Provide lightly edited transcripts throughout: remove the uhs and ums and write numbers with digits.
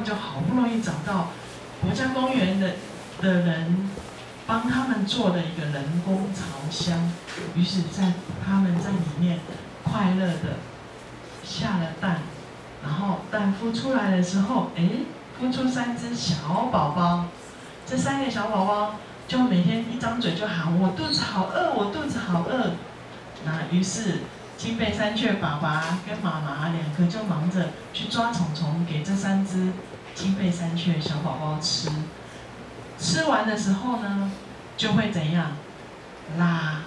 就好不容易找到国家公园的人帮他们做了一个人工巢箱，于是他们在里面快乐的下了蛋，然后蛋孵出来的时候，孵出3只小宝宝。这3个小宝宝就每天一张嘴就喊：“我肚子好饿，我肚子好饿。”那于是金背山雀爸爸跟妈妈2个就忙着去抓虫虫，给这3只金背山雀小宝宝吃。吃完的时候呢，就会怎样？拉。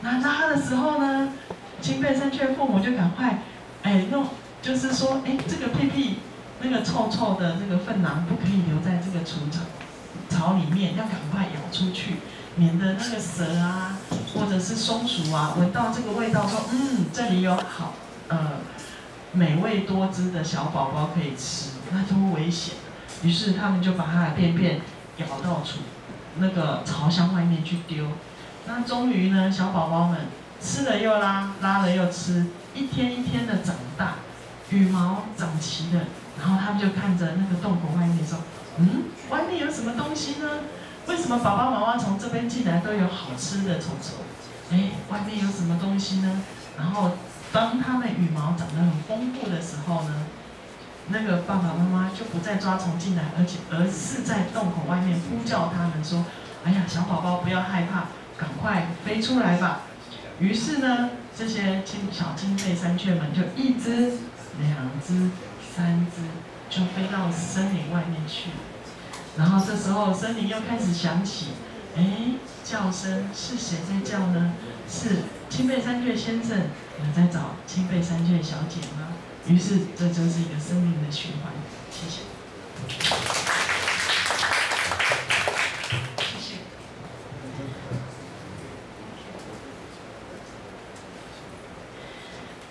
那拉的时候呢，金背山雀父母就赶快，弄，就是说，这个屁屁那个臭臭的这个粪囊不可以留在这个储槽里面，要赶快舀出去，免得那个蛇啊，或者是松鼠啊，闻到这个味道说，这里有好美味多汁的小宝宝可以吃，那多危险！于是他们就把它的便便舀到那个巢箱外面去丢。那终于呢，小宝宝们吃了又拉，拉了又吃，一天一天的长大，羽毛长齐了，然后他们就看着那个洞口外面说：“外面有什么东西呢？为什么爸爸妈妈从这边进来都有好吃的虫虫？外面有什么东西呢？”然后当他们羽毛长得很丰富的时候呢，那个爸爸妈妈就不再抓虫进来，而是在洞口外面呼叫他们说：“哎呀，小宝宝不要害怕，赶快飞出来吧！”于是呢，这些小金背山雀们就1只、2只、3只，就飞到森林外面去。然后这时候森林又开始响起，叫声是谁在叫呢？是青背山雀先生有在找青背山雀小姐吗？于是这就是一个生命的循环。谢谢。谢谢。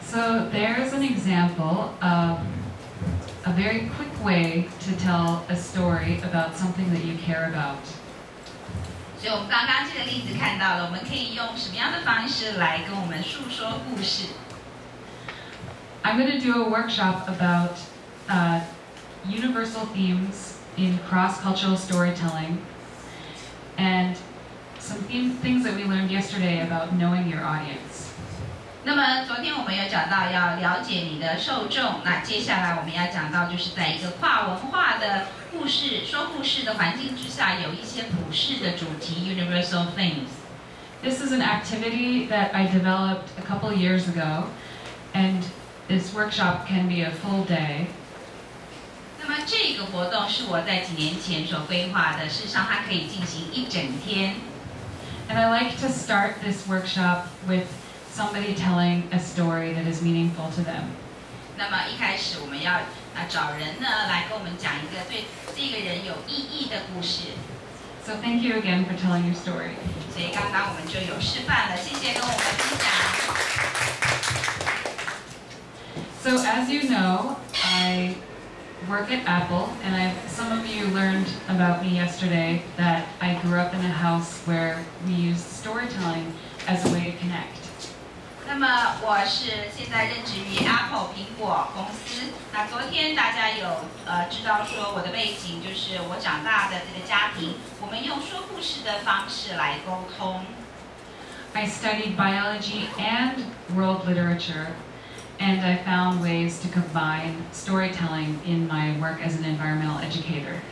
So there's an example of a very quick way to tell a story about something that you care about. 所以我们刚刚这个例子看到了，我们可以用什么样的方式来跟我们述说故事？ I'm going to do a workshop about universal themes in cross-cultural storytelling and some things that we learned yesterday about knowing your audience. 那么昨天我们有讲到要了解你的受众，那接下来我们要讲到就是在一个跨文化的说故事的环境之下，有一些普世的主题 （universal themes）。This is an activity that I developed a couple years ago, and this workshop can be a full day. 那么这个活动是我在几年前所规划的，事实上它可以进行1整天。And I like to start this workshop with somebody telling a story that is meaningful to them. 那么一开始我们要找人呢来跟我们讲一个对这个人有意义的故事。So thank you again for telling your story. 所以刚刚我们就有示范了，谢谢跟我们分享。So as you know, I work at Apple, and some of you learned about me yesterday that I grew up in a house where we used storytelling as a way to connect. 那么我是现在任职于 Apple 苹果公司。那昨天大家有知道说我的背景就是我长大的这个家庭，我们用说故事的方式来沟通。I studied biology and world literature, and I found ways to combine storytelling in my work as an environmental educator.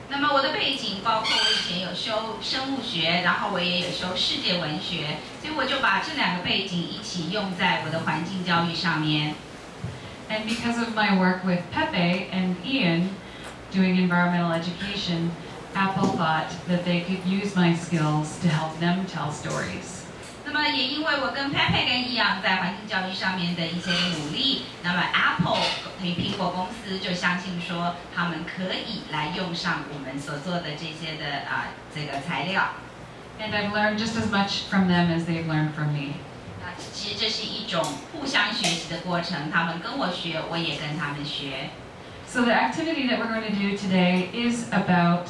那么我的背景包括我以前有修生物学，然后我也有修世界文学，所以我就把这2个背景一起用在我的环境教育上面。And because of my work with Pepe and Ian doing environmental education, Apple thought that they could use my skills to help them tell stories. 那么也因为我跟 Pepe 跟Ian在环境教育上面的一些努力，那么 Apple 苹果公司就相信说他们可以来用上我们所做的这些的这个材料。And I've learned just as much from them as they've learned from me. 那其实这是一种互相学习的过程，他们跟我学，我也跟他们学。So the activity that we're going to do today is about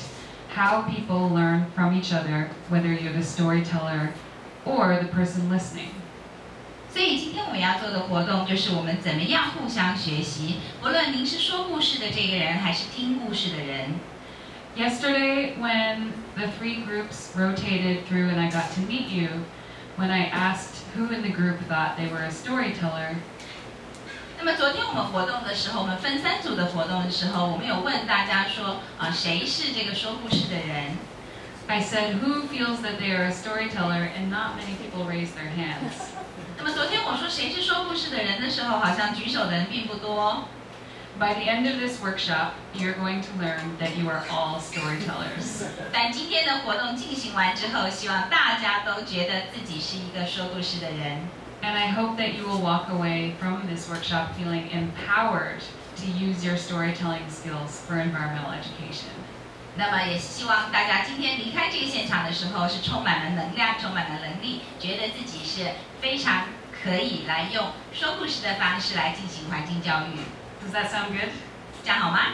how people learn from each other, whether you're the storyteller or the person listening. 所以今天我们要做的活动就是我们怎么样互相学习，不论您是说故事的这个人，还是听故事的人。Yesterday, when the 3 groups rotated through and I got to meet you, when I asked who in the group thought they were a storyteller, 那么昨天我们活动的时候，我们分3组的活动的时候，我们有问大家说，谁是这个说故事的人？ I said, who feels that they are a storyteller, and not many people raised their hands. 那么昨天我说谁是说故事的人的时候，好像举手的人并不多。 By the end of this workshop, you're going to learn that you are all storytellers. 但今天的活动进行完之后，希望大家都觉得自己是一个说故事的人。 And I hope that you will walk away from this workshop feeling empowered to use your storytelling skills for environmental education. 那么也希望大家今天离开这个现场的时候是充满了能量，充满了能力，觉得自己是非常可以来用说故事的方式来进行环境教育。 Does that sound good? 这样好吗？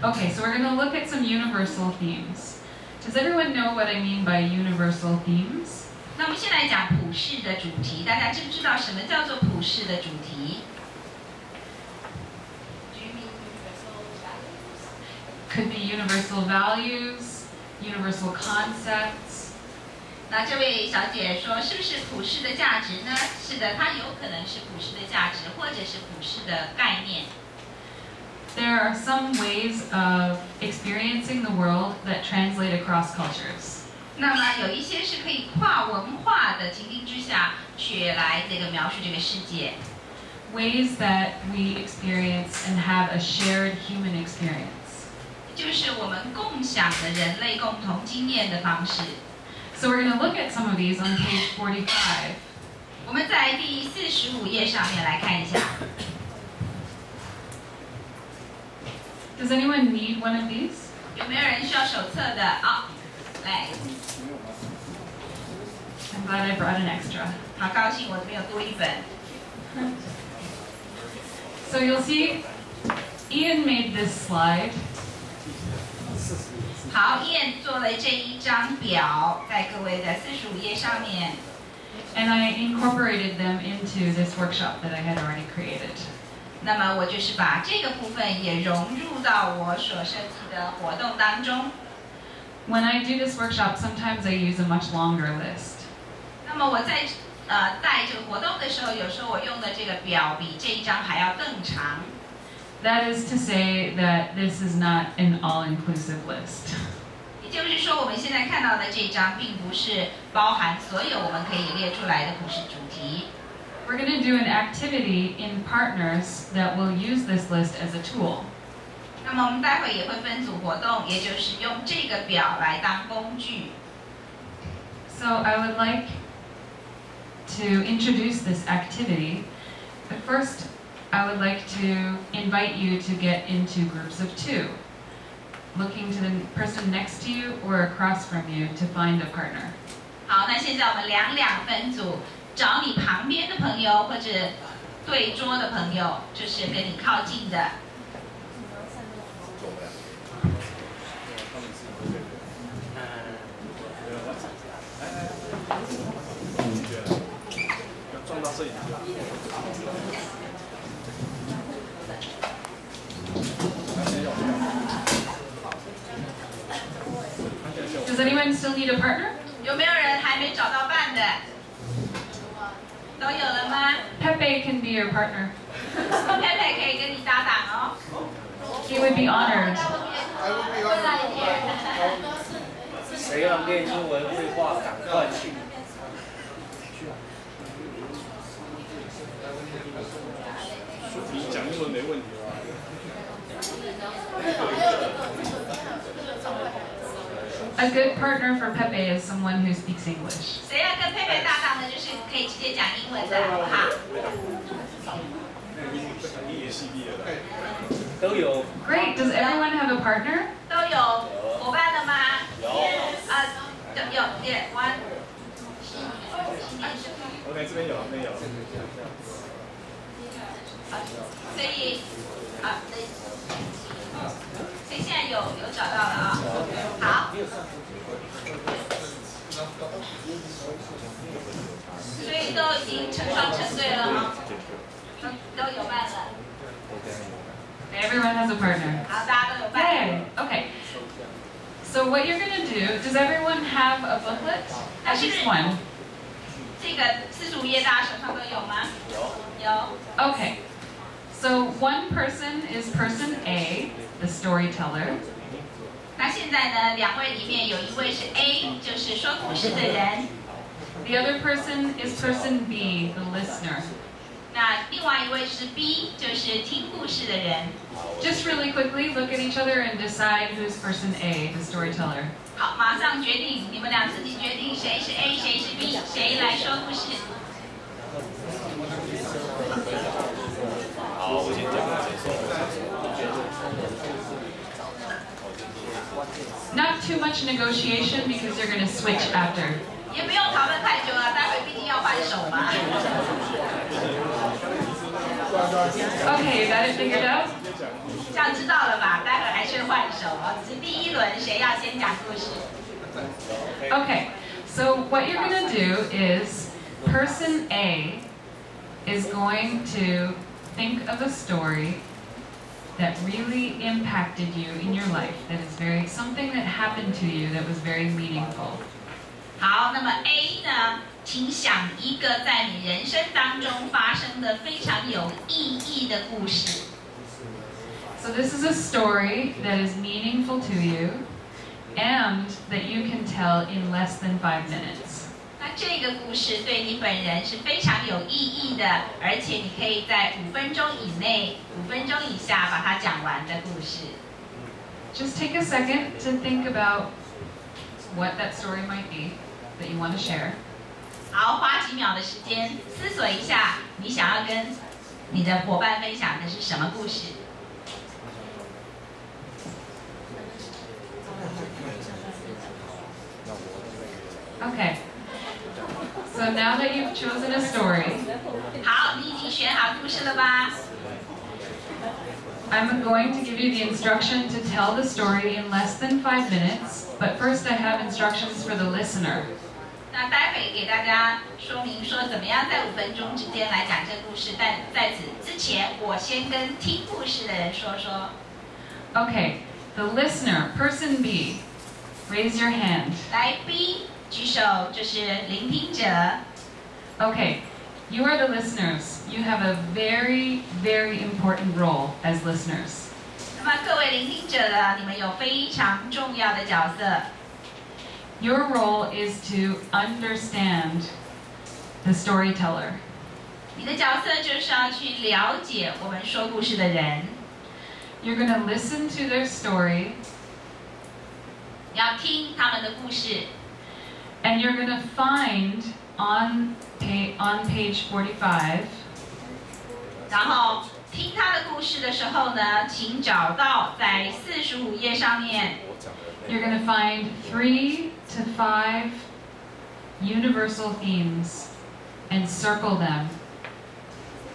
Okay, so we're going to look at some universal themes. Does everyone know what I mean by universal themes? 那我们先来讲普世的主题，大家知不知道什么叫做普世的主题？ Could be universal values, universal concepts. 那这位小姐说，是不是普世的价值呢？是的，它有可能是普世的价值，或者是普世的概念。 There are some ways of experiencing the world that translate across cultures. 那么有一些是可以跨文化的情境之下去来这个描述这个世界。 Ways that we experience and have a shared human experience. 就是我们共享的人类共同经验的方式。 So we're going to look at some of these on page 45. 我们在第45页上面来看一下。 Does anyone need one of these? 有没有人需要手册的？好，来， I'm glad I brought an extra. 好高兴我这边有多一本。 So you'll see Ian made this slide. 好，Ian 做了这一张表，在各位的45页上面。 And I incorporated them into this workshop that I had already created. 那么我就是把这个部分也融入到我所设计的活动当中。 When I do this workshop, sometimes I use a much longer list. 那么我在带这个活动的时候，有时候我用的这个表比这一张还要更长。 That is to say that this is not an all-inclusive list. 也就是说，我们现在看到的这张，并不是包含所有我们可以列出来的普世主题。 We're going to do an activity in partners that will use this list as a tool. 那么我们待会也会分组活动，也就是用这个表来当工具。 So I would like to introduce this activity, but first I would like to invite you to get into groups of 2, looking to the person next to you or across from you to find a partner. 好，那现在我们两分组，找你旁边的朋友或者对桌的朋友，就是跟你靠近的。 撞到摄影机。 Does anyone still need a partner? 有没有人还没找到伴的？都有了吗？ Pepe can be your partner. 佩佩可以跟你搭档哦。 He would be honored. 谁要练英文绘画，赶快去。你讲英文没问题吧？ A good partner for Pepe is someone who speaks English. 谁要跟佩佩搭档的，就是可以直接讲英文的，好不好？英语系毕业的都有。 Great. Does everyone have a partner? 都有伙伴了吗？有。有one。OK， 这边有，那边有。所以所以现在有找到了啊。好。所以都已经成双成对了吗？都有伴了。Everyone has a partner. 好，大家都有伴。 Yay! Okay. So what you're going to do, does everyone have a booklet? At least one. 这个45页大家手上都有吗？有。 Okay. So one person is person A, the storyteller. 那现在呢，两位里面有一位是 A， 就是说故事的人。The other person is person B, the listener. 那另外一位是 B， 就是听故事的人。Just really quickly, look at each other and decide who's person A, the storyteller. 好，马上决定，你们俩自己决定谁是 A， 谁是 B， 谁来说故事。好，我先讲，Not too much negotiation because you're going to switch after. 也不用讨论太久了，待会毕竟要换手嘛。Okay, you got it figured out? 这样知道了吧？待会还是换手哦，只是第一轮谁要先讲故事。Okay, so what you're going to do is person A is going to think of a story that really impacted you in your life, that is something that happened to you that was very meaningful. 好，那么 A 呢，请想一个在你人生当中发生的非常有意义的故事。So this is a story that is meaningful to you and that you can tell in less than 5 minutes. 那这个故事对你本人是非常有意义的，而且你可以在5分钟以内、5分钟以下把它讲完的故事。Just take a second to think about what that story might be that you want to share. 好，花几秒的时间思索一下，你想要跟你的伙伴分享的是什么故事？ Okay. So now that you've chosen a story, 好，你已经选好故事了吧？ I'm going to give you the instruction to tell the story in less than 5 minutes, but first I have instructions for the listener. 那待会给大家说明说怎么样在5分钟之间来讲这个故事，但在此之前，我先跟听故事的人说说。 Okay, the listener, person B, raise your hand. 来 B 举手，就是聆听者。 Okay, you are the listeners. You have a very, very important role as listeners. 那么各位聆听者呢，你们有非常重要的角色。 Your role is to understand the storyteller. 你的角色就是要去了解我们说故事的人。 You're going to listen to their story. 你要听他们的故事。 And you're going to find on page 45. 然后听他的故事的时候呢，请找到在45页上面。 You're going to find 3 to 5 universal themes and circle them.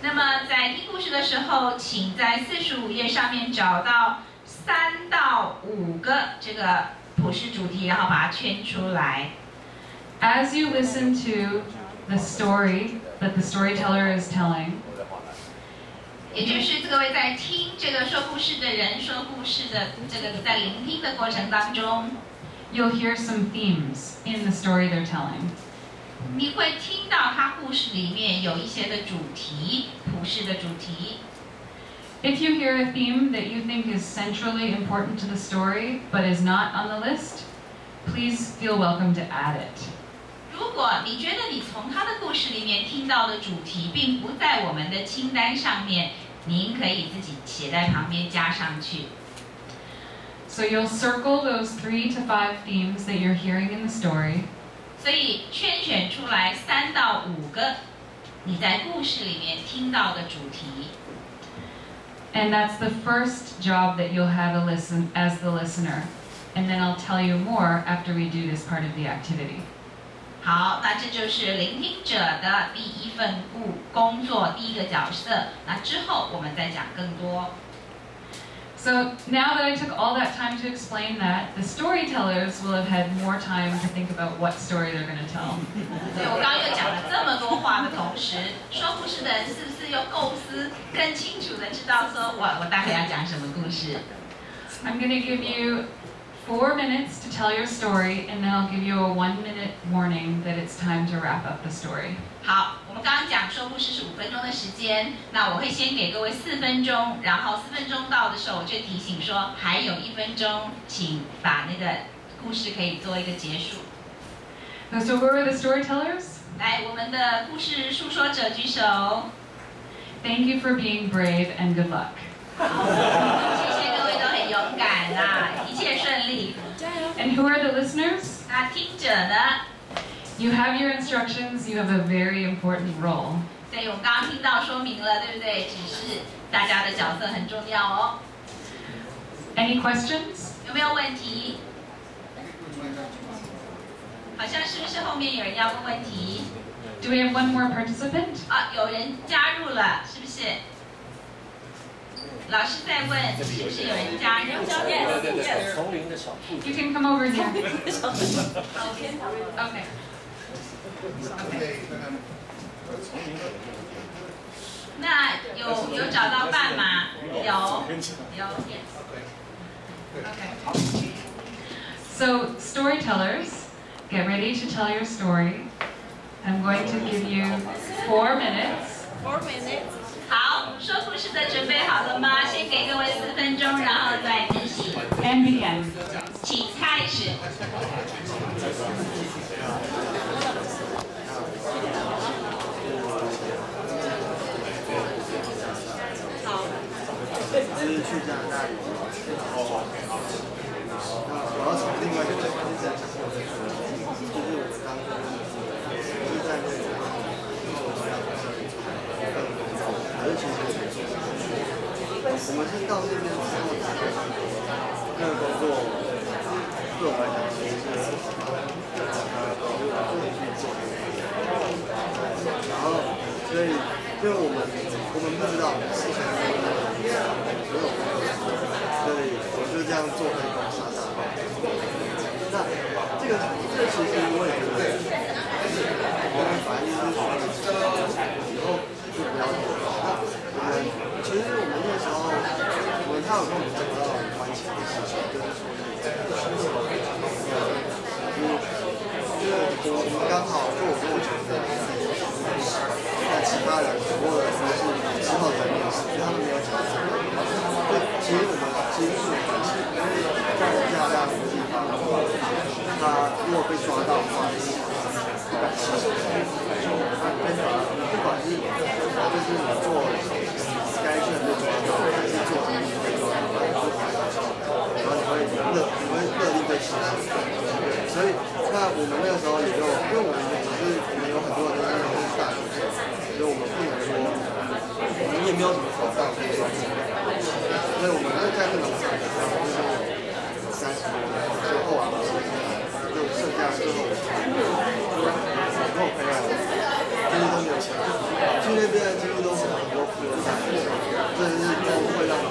那么在听故事的时候，请在45页上面找到3到5个这个普世主题，然后把它圈出来。 As you listen to the story that the storyteller is telling, 也就是各位在听这个说故事的人说故事的这个在聆听的过程当中， you'll hear some themes in the story they're telling. 你会听到他故事里面有一些的主题，普世的主题。 If you hear a theme that you think is centrally important to the story but is not on the list, please feel welcome to add it. 如果你觉得你从他的故事里面听到的主题并不在我们的清单上面，您可以自己写在旁边加上去。 So you'll circle those 3 to 5 themes that you're hearing in the story. 所以圈选出来3到5个你在故事里面听到的主题。 And that's the first job that you'll have as the listener. And then I'll tell you more after we do this part of the activity. 好，那这就是聆听者的第一份工作，第一个角色。那之后我们再讲更多。So now that I took all that time to explain that, the storytellers will have had more time to think about what story they're going to tell. 所以我刚刚又讲了这么多话的同时，说故事的人是不是又构思更清楚的知道说我待会要讲什么故事？ I'm going to give you 4 minutes to tell your story, and then I'll give you a 1-minute warning that it's time to wrap up the story. 好，我们刚刚讲说故事是5分钟的时间，那我会先给各位4分钟，然后4分钟到的时候，我就提醒说还有1分钟，请把那个故事可以做一个结束。So who are the storytellers? 来，我们的故事述说者举手。Thank you for being brave and good luck. 谢谢各位都很勇敢啦，一切顺利。And who are the listeners? 那听者呢？ You have your instructions, you have a very important role. 所以我们刚刚听到说明了，对不对？只是大家的角色很重要哦。Any questions? 有没有问题？好像是不是后面有人要问问题？ Do we have one more participant? 啊，有人加入了，是不是？老师在问，是不是有人加入？ 丛林的小兔子。 You can come over here. Okay. 那有找到伴吗？有。Okay. So, storytellers, get ready to tell your story. I'm going to give you 4 minutes. 4 minutes. 好，说故事的准备好了吗？先给各位4分钟，然后再执行。And begin. 请开始。就是去加拿大旅游，我要从另外一个角度再讲，就是我们当初就是在那个可是其实我们是到那边之后，那个工作对我来讲其实是然后所以因为我们不知道事情。所以我就这样做黑工傻傻的。那这个其实我也觉得，反正就是以后就不要做了。那其实我们那时候，他有跟我们讲到关键的事情，就是说就是我们刚好就我跟我前辈一样，那其他人所有人都是之后才面试，所以他们没有讲这个。对，其实我们是有关系，因为在加拿大这个地方，他如果被抓到的话，是不敢起诉。那跟不管是就是你做 Skytrain 被抓到，还是做什么被抓到，然后你会勒令被起诉。所以，那我们那个时候也就，因为我们有很多人都是大学生，所以我们不能说，我们也没有什么保障可以说。所以我们就在那种场合上，就是30多人，最后就剩下最后我跟我朋友几乎都没有钱，去那边几乎都是很多富二代，这是都会让我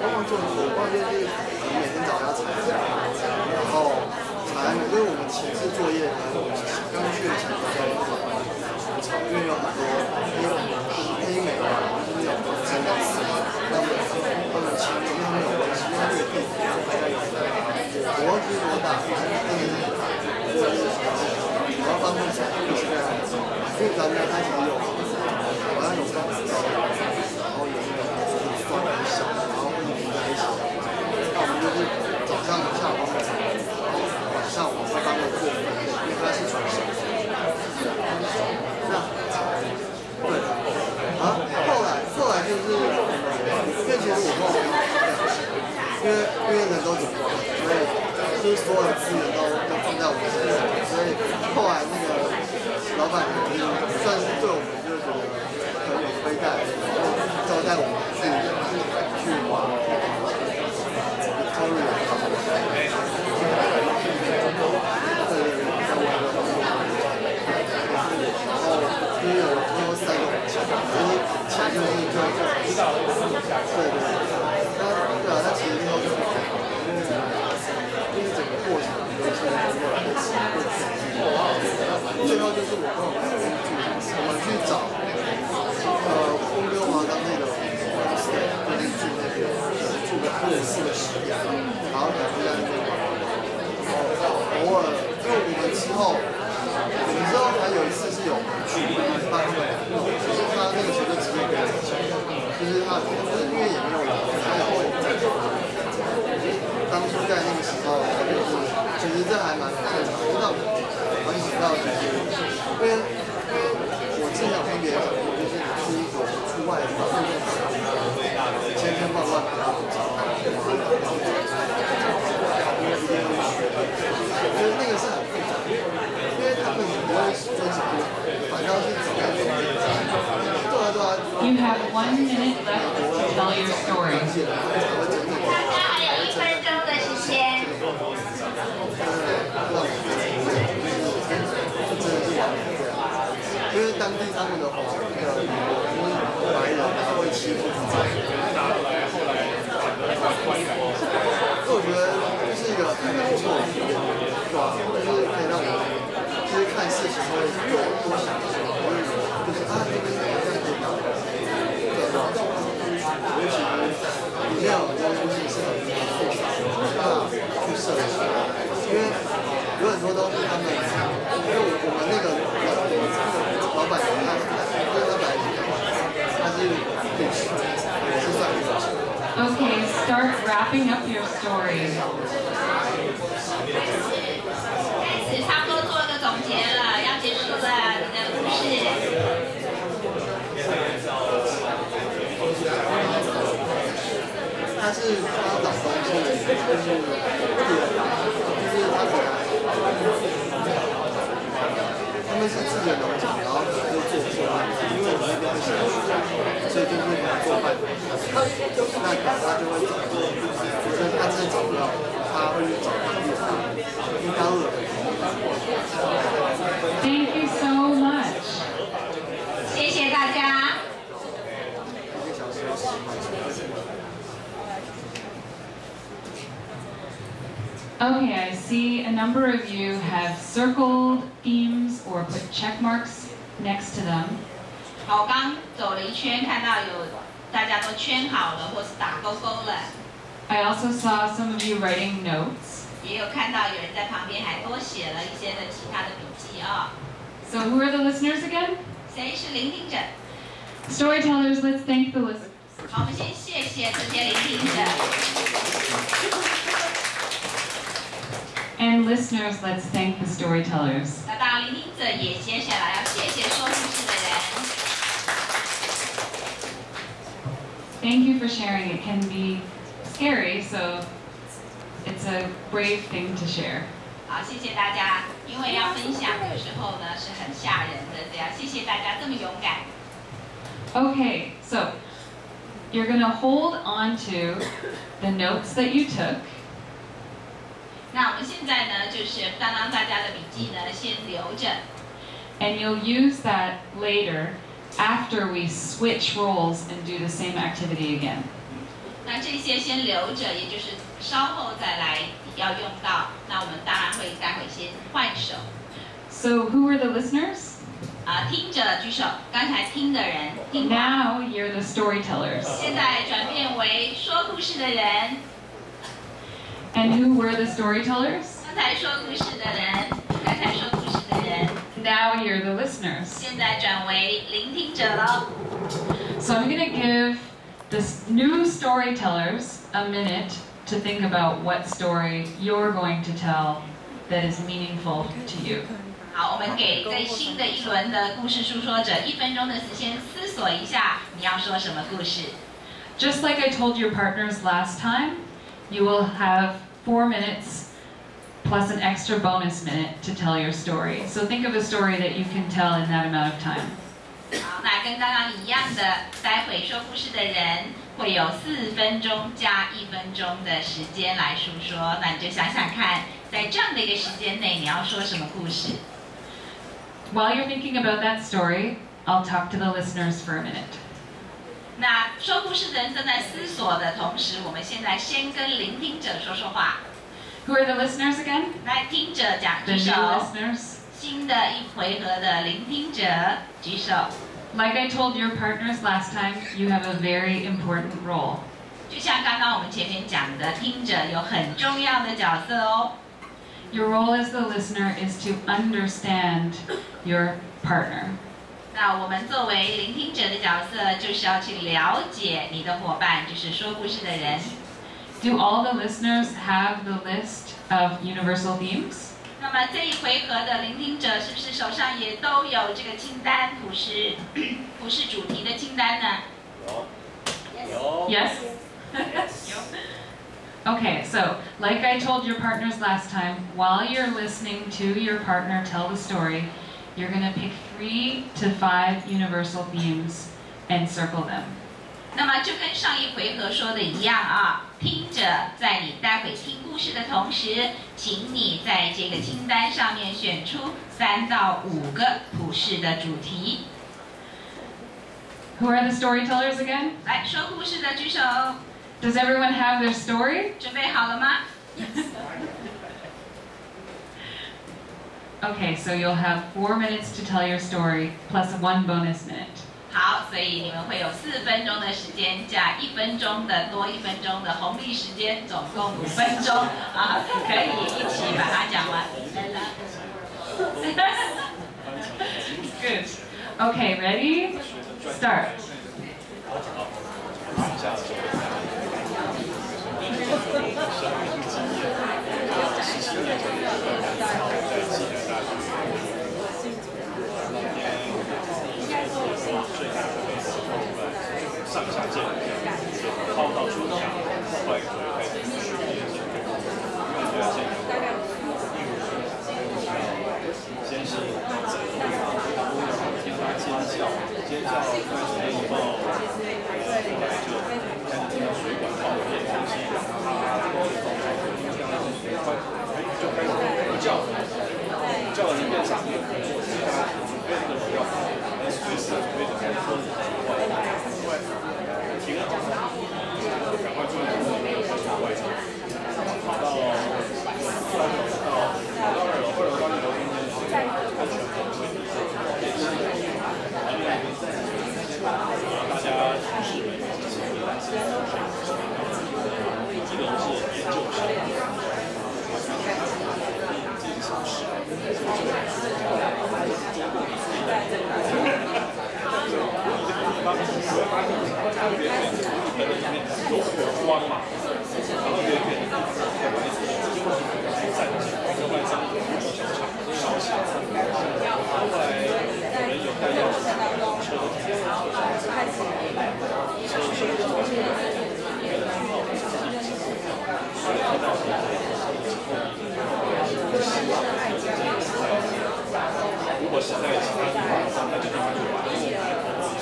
忘记是我们每天早上要查案，然后查案，因为我们前置作业刚去的前期因为有很多黑美啊，就是那种真的是他们前面没有关系，因为那个地大概有我忘记多大，反正真的是我要帮他们查，就是这样子，因为咱们他其实有好像有放照，然后有那个放很小，然后会粘在一起，那我们就是早上下午晚上我会帮他们做分类，因为他是传授。那对，然后后来就是，因为其实我跟我朋友因为人都怎么做，所以就是所有的资源都放在我们身上，所以后来那个老板就是算是对我们就是觉得很有亏待，招待我们去玩Victoria。就是有3个钱，就是钱就是就知道了，对，那其实都是不太好的，因为整个过程都是最后就是我跟我们去找温哥华当地的住个4个10天，然后可能就在那边玩，偶尔，因为我们之后还有一次是有去帮他们，就是他那个学就直接给我们钱，就是他就是因为也没有人，他也会赞助。当初在那个时候，就是其实这还蛮正常的，让我意识到就是因为我之前有跟别人讲过，就是你是一个出外的话，千万不要找我觉得那个是很复杂的，因为他们不会遵守，反倒是怎么样？You have 1 minute left to tell your story. 大家还有1分钟的时间。因为当地他们的华白人他会欺负他们，所以我觉得这是一个很不错的体验，对吧？就是可以让我就是看事情会多想一些，就是这边好像可以搞，对吧？尤其里面有很多东西是很复杂的，没办法去设计，因为有很多东西他们，因为我们那个老板他来他是律师，也是算律师。Okay, start wrapping up your story. 开始差不多做个总结了，要结束了你的故事。他是他找东西的，就是他本来他们是自己的农场，然后就做饭，因为我们那边是小学，所以就是做饭。那他就会找，就是他真的找不到，他会去找当地的，因为他会有。Thank you so much. 谢谢大家。1个小时要10块钱。Okay, I see a number of you have circled themes or put check marks next to them. 好，我刚走了一圈，看到有大家都圈好了，或是打勾勾了。I also saw some of you writing notes. 也有看到有人在旁边还多写了一些的其他的笔记啊。So who are the listeners again? 谁是聆听者？ Storytellers, let's thank the listeners. 好，我们先谢谢这些聆听者。And listeners, let's thank the storytellers. 那当然，聆听者也接下来要谢谢说故事的人。Thank you for sharing. It can be scary, so it's a brave thing to share. 好，谢谢大家，因为要分享的时候呢是很吓人的，这样谢谢大家这么勇敢。Okay, so you're going to hold on to the notes that you took. 那我们现在呢，就是当大家的笔记呢先留着。And you'll use that later after we switch roles and do the same activity again. 那这些先留着，也就是稍后再来要用到。那我们当然会待会先换手。So who are the listeners? 听者举手。刚才听的人，听 Now you're the storytellers. 现在转变为说故事的人。And who were the storytellers? 刚才说故事的人，刚才说故事的人。Now you're the listeners. 现在转为聆听者了。So I'm going to give the new storytellers a minute to think about what story you're going to tell that is meaningful to you. 好，我们给最新的一轮的故事述说者1分钟的时间思索一下，你要说什么故事。Just like I told your partners last time, you will have 4 minutes plus an extra bonus minute to tell your story. So think of a story that you can tell in that amount of time. 好，那跟刚刚一样的，待会说故事的人会有4分钟加1分钟的时间来述说。那你就想想看，在这样的一个时间内，你要说什么故事？ While you're thinking about that story, I'll talk to the listeners for a minute. 那说故事的人正在思索的同时，我们现在先跟聆听者说说话。Who are the listeners again? 来，听者讲 The 举 new 手。 listeners. 新的一回合的聆听者举手。Like I told your partners last time, you have a very important role. 就像刚刚我们前面讲的，听者有很重要的角色哦。Your role as the listener is to understand your partner. 那我们作为聆听者的角色，就是要去了解你的伙伴，就是说故事的人。Do all the listeners have the list of universal themes? 那么这一回合的聆听者，是不是手上也都有这个清单，普世主题的清单呢？有。 Yes? Okay, so like I told your partners last time, while you're listening to your partner tell the story, you're going to pick 3 to 5 universal themes and circle them. 那么就跟上一回合说的一样啊，听者在你待会听故事的同时，请你在这个清单上面选出3到5个普世的主题。Who are the storytellers again? 来说故事的举手， Does everyone have their story? 准备好了吗？ Okay, so you'll have 4 minutes to tell your story, plus 1 bonus minute. 好，所以你们会有4分钟的时间，加1分钟的多1分钟的红利时间，总共5分钟啊，可以一起把它讲完。Good. Okay, ready? Start. 上下键，抛到出墙，后来左右开始训练这个，对啊，先是整路，听他尖叫，尖叫开始以后，后来就开始听到水管爆裂，东西就开始叫，叫了一遍上面，接下来准备那个火药，随时准备着开车子外。停了，赶快注意外场，跑到2楼到2楼聊天间，安全防卫练习，大家同事们一起1楼是研究生，进行实特别片子里面有火光嘛，然后特别片子站起来，外张球场烧起来，后来有人有带钥匙车停车收起来，没人听到后来听到如果是在其他地方，那就让他去把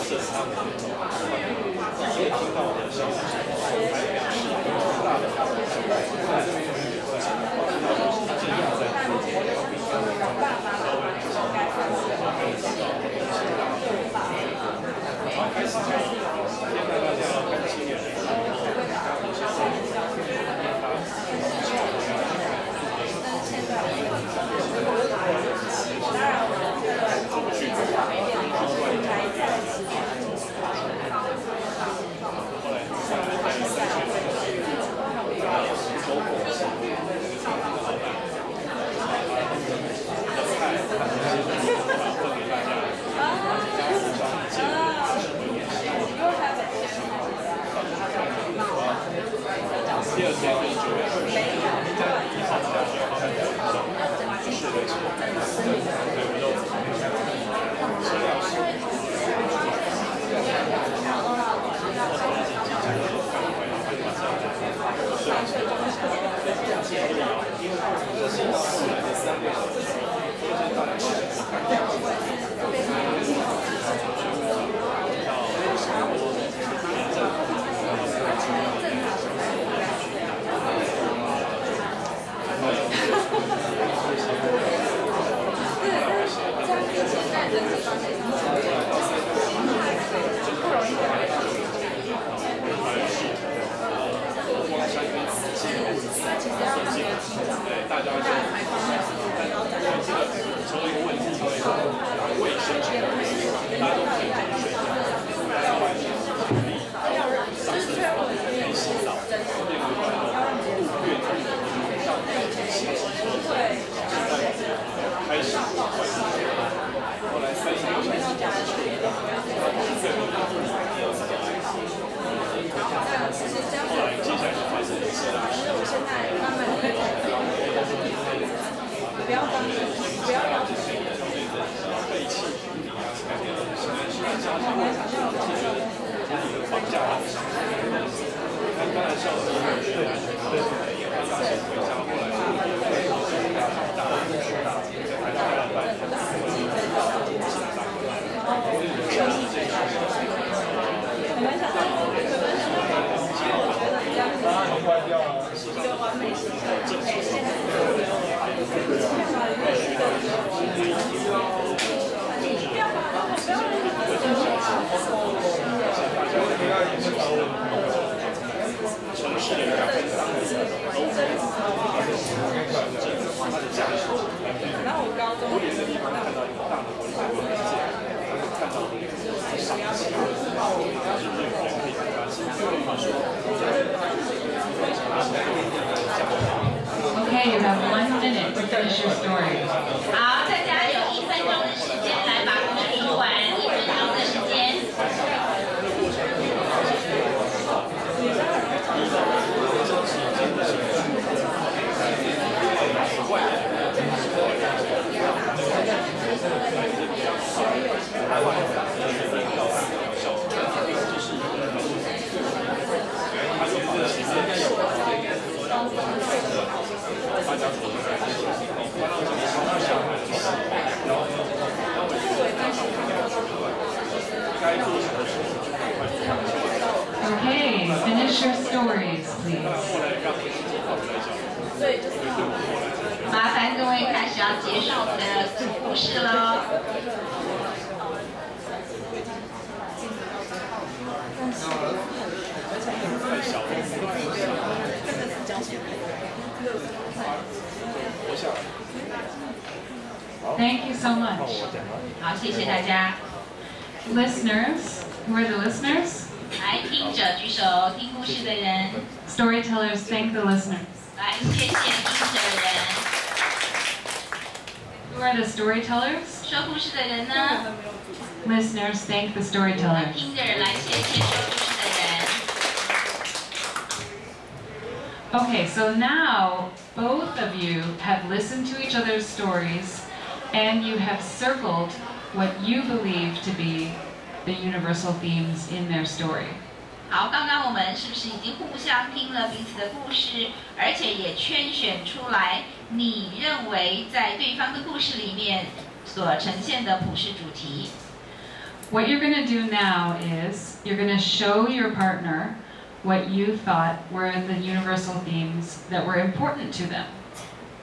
设他们直接听到的消息，还表示更大的这样在好，开始讲，先带大家看新年，第二天就是9月20日，1号到9号在就是为什么对我们都车辆是下他的想法。当然效果是很对的，刚刚先回家，后来大家办。关掉了。城市的人当它的价值。我也在地方看到一个大的文件，看到上期，就是有人可以跟他说。Okay, you have 1 minute to finish your story. 好，大家有1分钟的时间来把故事说完，1分钟的时间。Okay, finish your stories, please. 麻烦各位开始要结束你的故事喽。Thank you so much. 好，谢谢大家。Listeners, who are the listeners? 来，听者举手，听故事的人。Storytellers, thank the listeners. 来，谢谢听者的人。Who are the storytellers? 说故事的人呢？ Listeners, thank the storytellers. 听者人来，谢谢说故事的人。Okay, so now both of you have listened to each other's stories and you have circled what you believe to be the universal themes in their story. 好，刚刚我们是不是已经互相听了彼此的故事，而且也圈选出来你认为在对方的故事里面所呈现的普世主题？ What you're going to do now is you're going to show your partner what you thought were the universal themes that were important to them.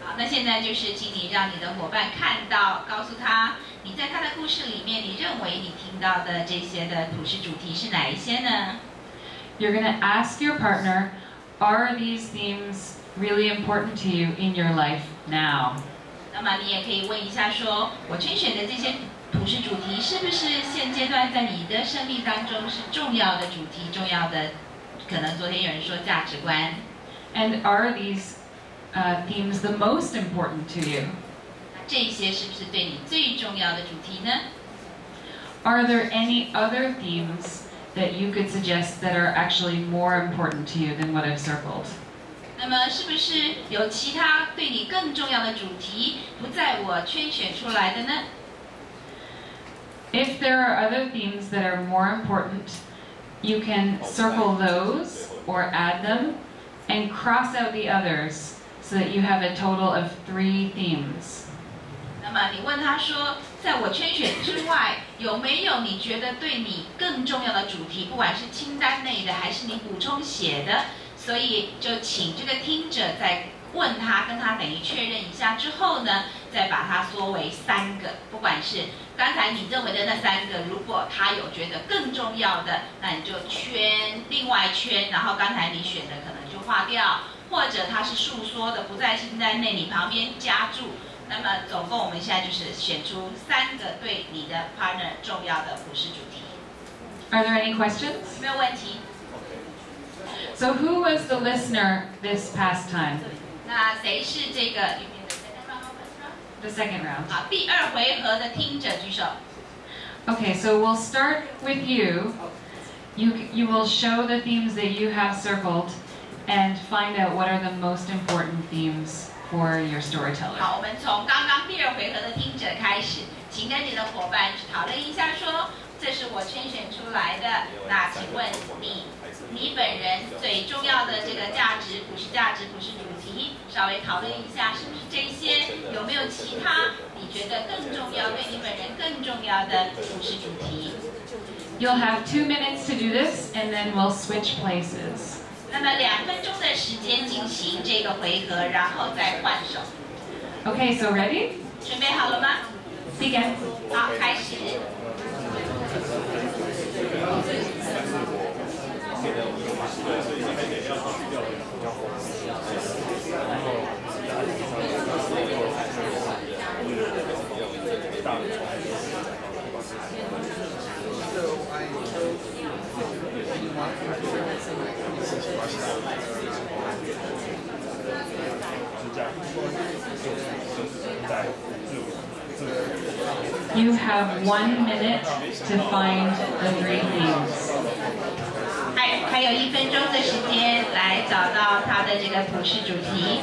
好，那现在就是请你让你的伙伴看到，告诉他你在他的故事里面，你认为你听到的这些的普世主题是哪一些呢？ You're going to ask your partner, are these themes really important to you in your life now? 那么你也可以问一下说，我圈选的这些普世主题是不是现阶段在你的生命当中是重要的主题，重要的，可能昨天有人说价值观。 And are these themes the most important to you? 这些是不是对你最重要的主题呢？ Are there any other themes that you could suggest that are actually more important to you than what I've circled? 那么是不是有其他对你更重要的主题不在我圈选出来的呢？ If there are other themes that are more important, you can circle those or add them and cross out the others so that you have a total of 3 themes. 那么你问他说，在我圈选之外，有没有你觉得对你更重要的主题，不管是清单内的还是你补充写的，所以就请这个听者在问他，跟他等于确认一下之后呢，再把它缩为3个，不管是刚才你认为的那3个，如果他有觉得更重要的，那你就圈另外圈，然后刚才你选的可能就划掉，或者它是数缩的不在清单内，你旁边加注。那么总共我们现在就是选出3个对你的 partner 重要的普世主题。Are there any questions? 有没有问题？ So who was the listener this past time? 那谁是这个 The second round. 好，第2回合的听者举手。 Okay, so we'll start with you. You will show the themes that you have circled and find out what are the most important themes for your storyteller. 好，我们从刚刚第2回合的听者开始，请跟你的伙伴去讨论一下说，这是我甄选出来的。那请问你本人最重要的这个价值、普世价值、普世主题，稍微讨论一下，是不是这些？有没有其他你觉得更重要、对你本人更重要的普世主题？ You'll have 2 minutes to do this, and then we'll switch places. 那么2分钟的时间进行这个回合，然后再换手。Okay, so ready? 准备好了吗？ Begin. 好，开始。You have 1 minute to find the 3 themes. 还有1分钟的时间来找到它的这个普世主题。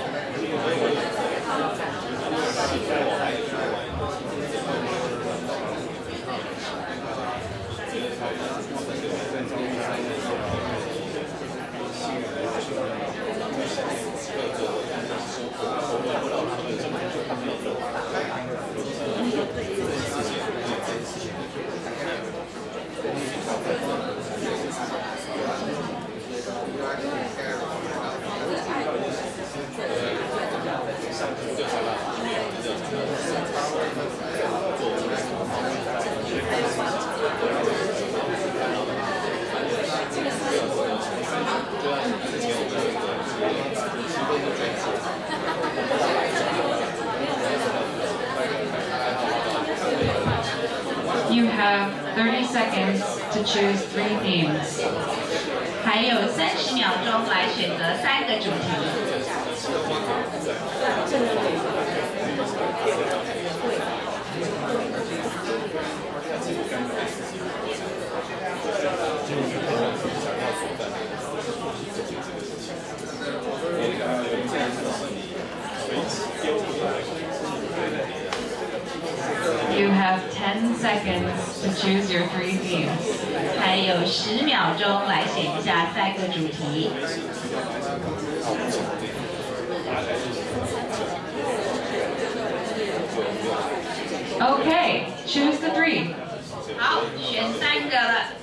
You have 30 seconds to choose 3 themes. 还有30秒钟来选择3个主题。You have 10 seconds to choose your 3 themes. 还有10秒钟来选一下3个主题。Okay, choose the 3. 好，选3个了。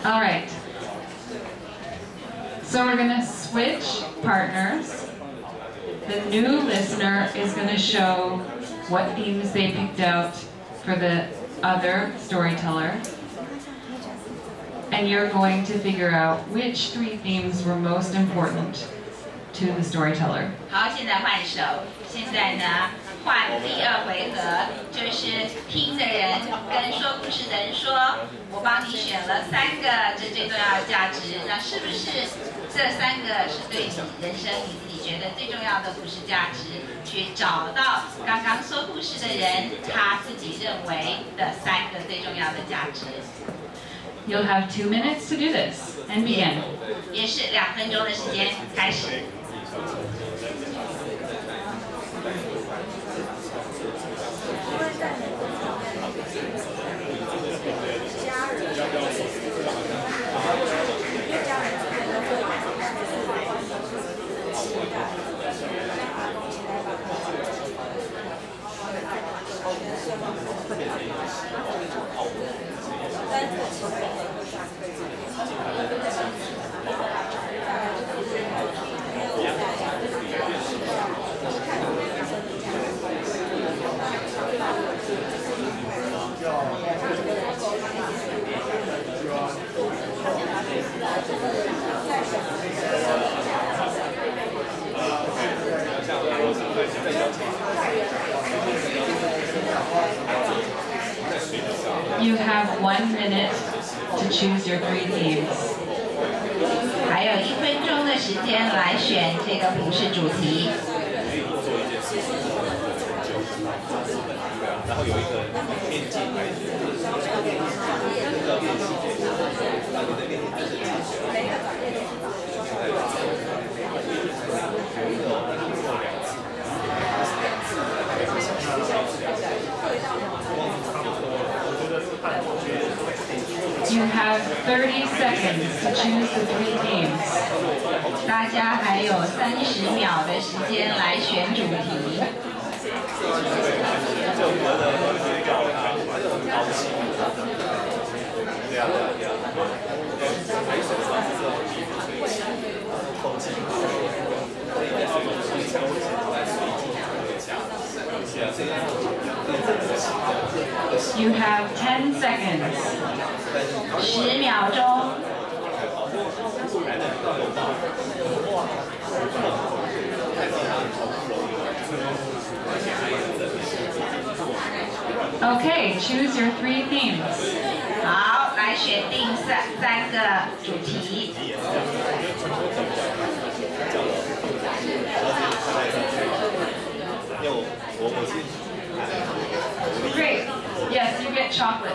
All right. So we're going to switch partners. The new listener is going to show what themes they picked out for the other storyteller. And you're going to figure out which 3 themes were most important to the storyteller. 好，现在换手。现在呢，换第2回合，就是听的人跟说故事的人说，我帮你选了3个这最重要的价值，那是不是这3个是对你人生你自己觉得最重要的普世价值？去找到刚刚说故事的人他自己认为的3个最重要的价值。You'll have 2 minutes to do this, and begin. 也是2分钟的时间，开始。You have 1 minute to choose your 3 themes. 还有1分钟的时间来选这个普世主题。然后有一个面镜来 You have 30 seconds to choose the 3 themes. 大家还有30秒的时间来选主题。You have 10 seconds. 10秒钟。Okay, choose your 3 themes. 好，来选定三个主题。Great. Yes, you get chocolate.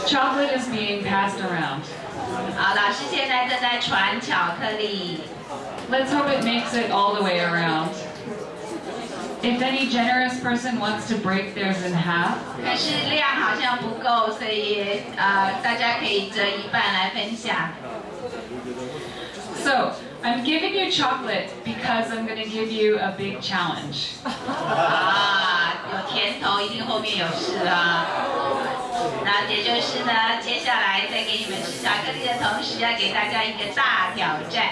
Chocolate is being passed around. 好，老师现在正在传巧克力。Let's hope it makes it all the way around. If any generous person wants to break theirs in half, 可是量好像不够，所以大家可以折一半来分享。so I'm giving you chocolate because I'm going to give you a big challenge. 啊，有甜头，一定后面有事啊。那也就是呢，接下来在给你们吃巧克力的同时，要给大家一个大挑战。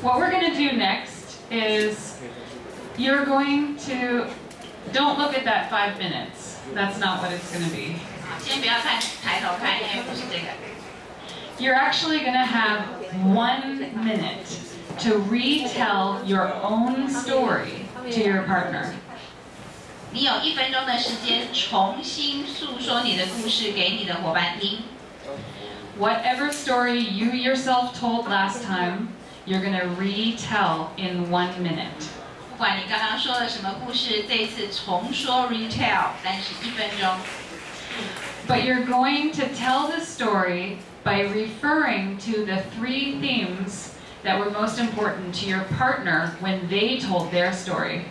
What we're going to do next is you're going to, don't look at that 5 minutes. That's not what it's going to be. 先不要看抬头看，因为不是这个。You're actually going to have 1 minute to retell your own story to your partner. 你有1分钟的时间重新诉说你的故事给你的伙伴听。Whatever story you yourself told last time, you're going to retell in 1 minute. 不管你刚刚说了什么故事，这一次重说 retell， 但是1分钟。But you're going to tell the story by referring to the 3 themes that were most important to your partner when they told their story.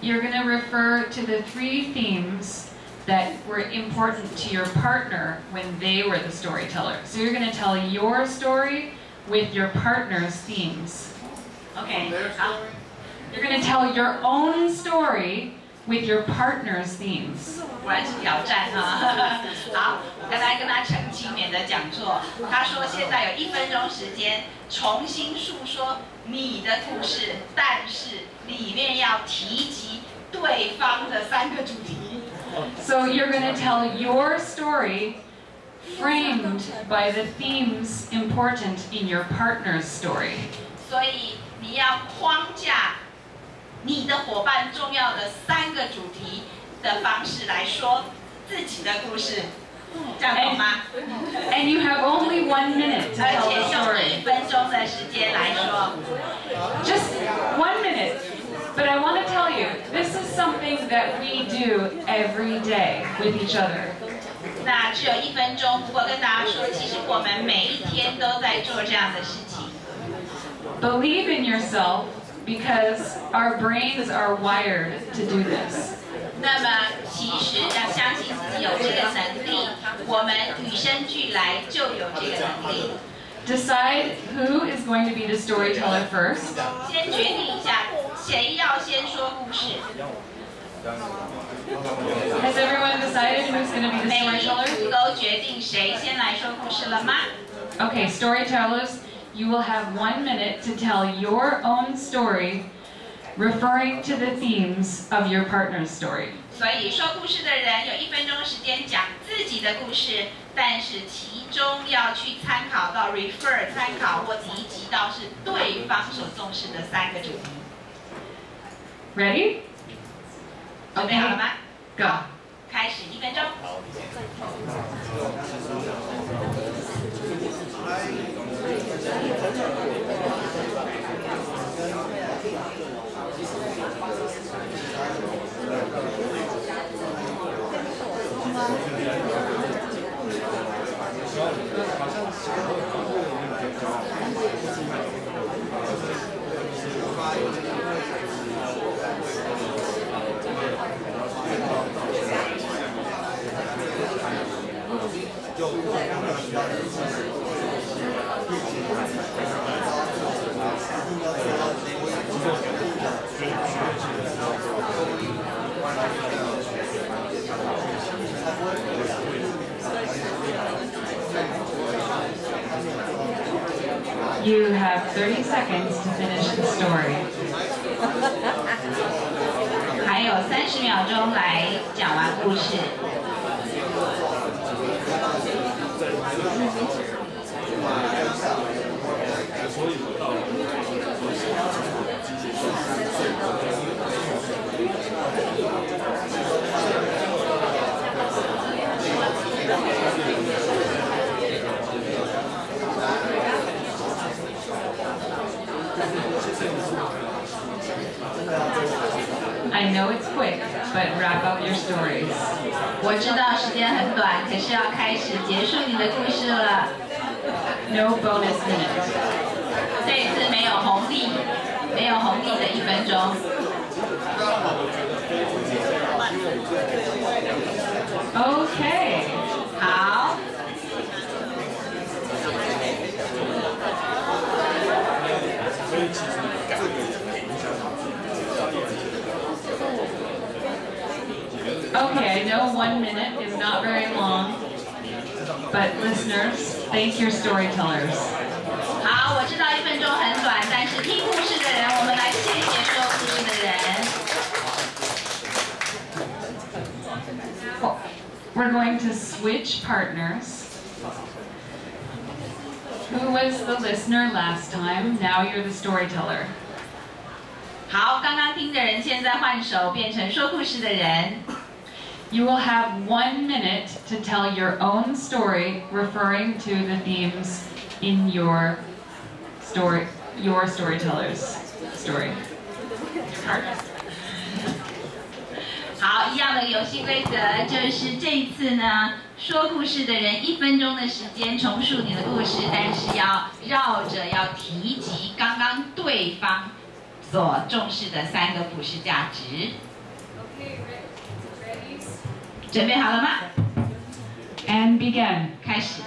You're going to refer to the 3 themes that were important to your partner when they were the storyteller. So you're going to tell your story with your partner's themes. OK， You're going to tell your own story with your partner's themes. 果然是挑战哈。好，我刚才跟他澄清，免得讲错。他说现在有1分钟时间重新述说你的故事，但是里面要提及对方的3个主题。So you're going to tell your story framed by the themes important in your partner's story. 所以你要框架你的伙伴重要的3个主题的方式来说自己的故事，这样懂吗？ And you have only 1 minute to 而 tell 且 the 用 story. 1分钟的时间来说。Just 1 minute. But I want to tell you, this is something that we do every day with each other. 那只有1分钟，不过跟大家说，其实我们每一天都在做这样的事情。Believe in yourself because our brains are wired to do this. 那么，其实要相信自己有这个能力，我们与生俱来就有这个能力。Decide who is going to be the storyteller first. 先决定一下，谁要先说故事。 Has everyone decided who's going to be the 每一 storyteller? 组都决定谁先来说故事了吗？ Okay, storytellers, you will have 1 minute to tell your own story referring to the themes of your partner's story. 所以说故事的人有1分钟时间讲自己的故事，但是其中要去参考到 refer 参考或提及到是对方所重视的3个主题。 Ready? 准备好了吗？ Go. 开始1分钟。You have 30 seconds to finish the story. 还有30秒钟来讲完故事。I know it's quick, but wrap up your stories. 我知道时间很短，可是要开始结束你的故事了。No bonus minute. 这一次没有红利，没有红利的1分钟。Okay. 好。Okay, I know 1 minute is not very long, but listeners, thank your storytellers. 好，我知道1分钟很短，但是听故事的人，我们来谢谢说故事的人。We're going to switch partners. Who was the listener last time? Now you're the storyteller. 好，刚刚听的人现在换手，变成说故事的人。You will have 1 minute to tell your own story referring to the themes in your story, your storyteller's story. 好，一样的游戏规则就是这一次呢，说故事的人1分钟的时间重述你的故事，但是要绕着要提及刚刚对方所重视的3个普世价值。准备好了吗 And begin. 开始。